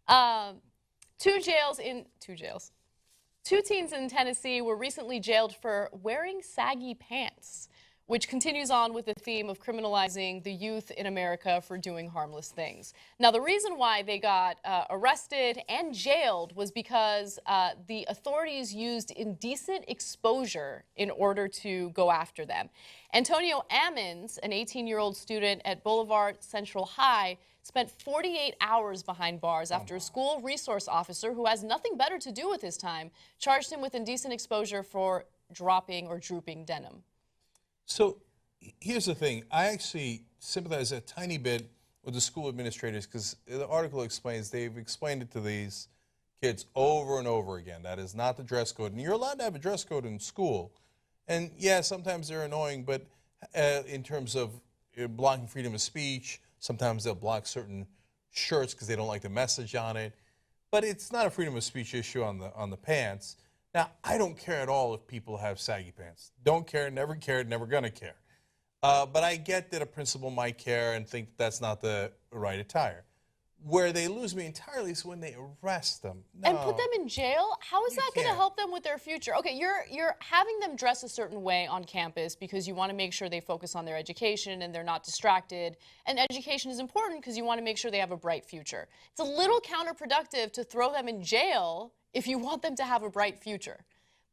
Um, two teens in Tennessee were recently jailed for wearing saggy pants, which continues on with the theme of criminalizing the youth in America for doing harmless things. Now, the reason why they got arrested and jailed was because the authorities used indecent exposure in order to go after them. Antonio Ammons, an 18-year-old student at Bolivar Central High, spent 48 hours behind bars after a school resource officer who has nothing better to do with his time charged him with indecent exposure for dropping or drooping denim. So here's the thing. I actually sympathize a tiny bit with the school administrators because the article explains they've explained it to these kids over and over again. That is not the dress code. And you're allowed to have a dress code in school. And yeah, sometimes they're annoying, but in terms of blocking freedom of speech, sometimes they'll block certain shirts because they don't like the message on it. But it's not a freedom of speech issue on the pants. Now, I don't care at all if people have saggy pants. Don't care, never cared, never gonna care. But I get that a principal might care and think that's not the right attire. Where they lose me entirely is when they arrest them. No, and put them in jail? How is that going to help them with their future? Okay, you're having them dress a certain way on campus because you want to make sure they focus on their education and they're not distracted. And education is important because you want to make sure they have a bright future. It's a little counterproductive to throw them in jail if you want them to have a bright future.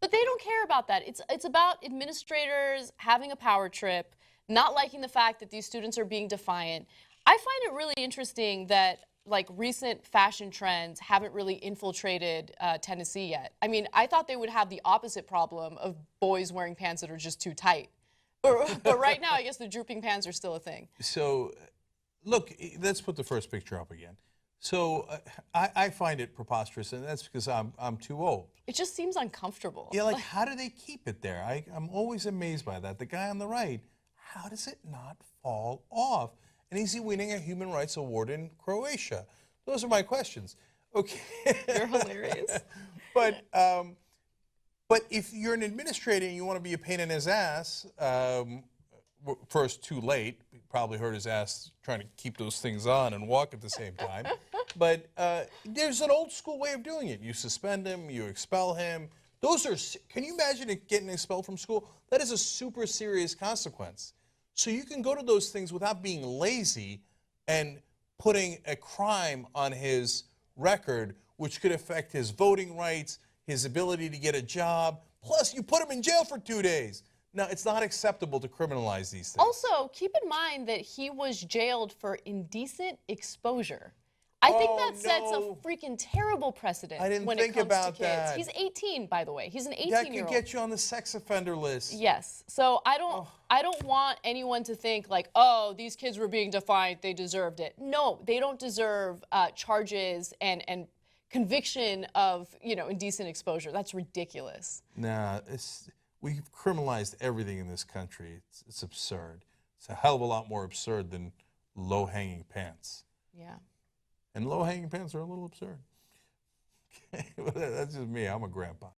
But they don't care about that. It's about administrators having a power trip, not liking the fact that these students are being defiant. I find it really interesting that recent fashion trends haven't really infiltrated Tennessee yet. I mean, I thought they would have the opposite problem of boys wearing pants that are just too tight. But right now, I guess the drooping pants are still a thing. So, look, let's put the first picture up again. So, I find it preposterous, and that's because I'm too old. It just seems uncomfortable. Yeah, like, how do they keep it there? I'm always amazed by that. The guy on the right, how does it not fall off? And is he winning a human rights award in Croatia? Those are my questions. Okay. You're hilarious. But if you're an administrator and you want to be a pain in his ass, first, too late. He probably hurt his ass trying to keep those things on and walk at the same time. But there's an old school way of doing it. You suspend him, you expel him. Those are, can you imagine getting expelled from school? That is a super serious consequence. So you can go to those things without being lazy and putting a crime on his record, which could affect his voting rights, his ability to get a job. Plus, you put him in jail for 2 days. Now, it's not acceptable to criminalize these things. Also, keep in mind that he was jailed for indecent exposure. I think that sets a freaking terrible precedent when it comes to kids. He's 18, by the way. He's an 18-year-old. That could get you on the sex offender list. Yes. So I don't want anyone to think like, oh, these kids were being defiant, they deserved it. No, they don't deserve charges and conviction of, indecent exposure. That's ridiculous. Nah, we've criminalized everything in this country. It's absurd. It's a hell of a lot more absurd than low-hanging pants. Yeah. And low-hanging pants are a little absurd. Okay, that's just me. I'm a grandpa.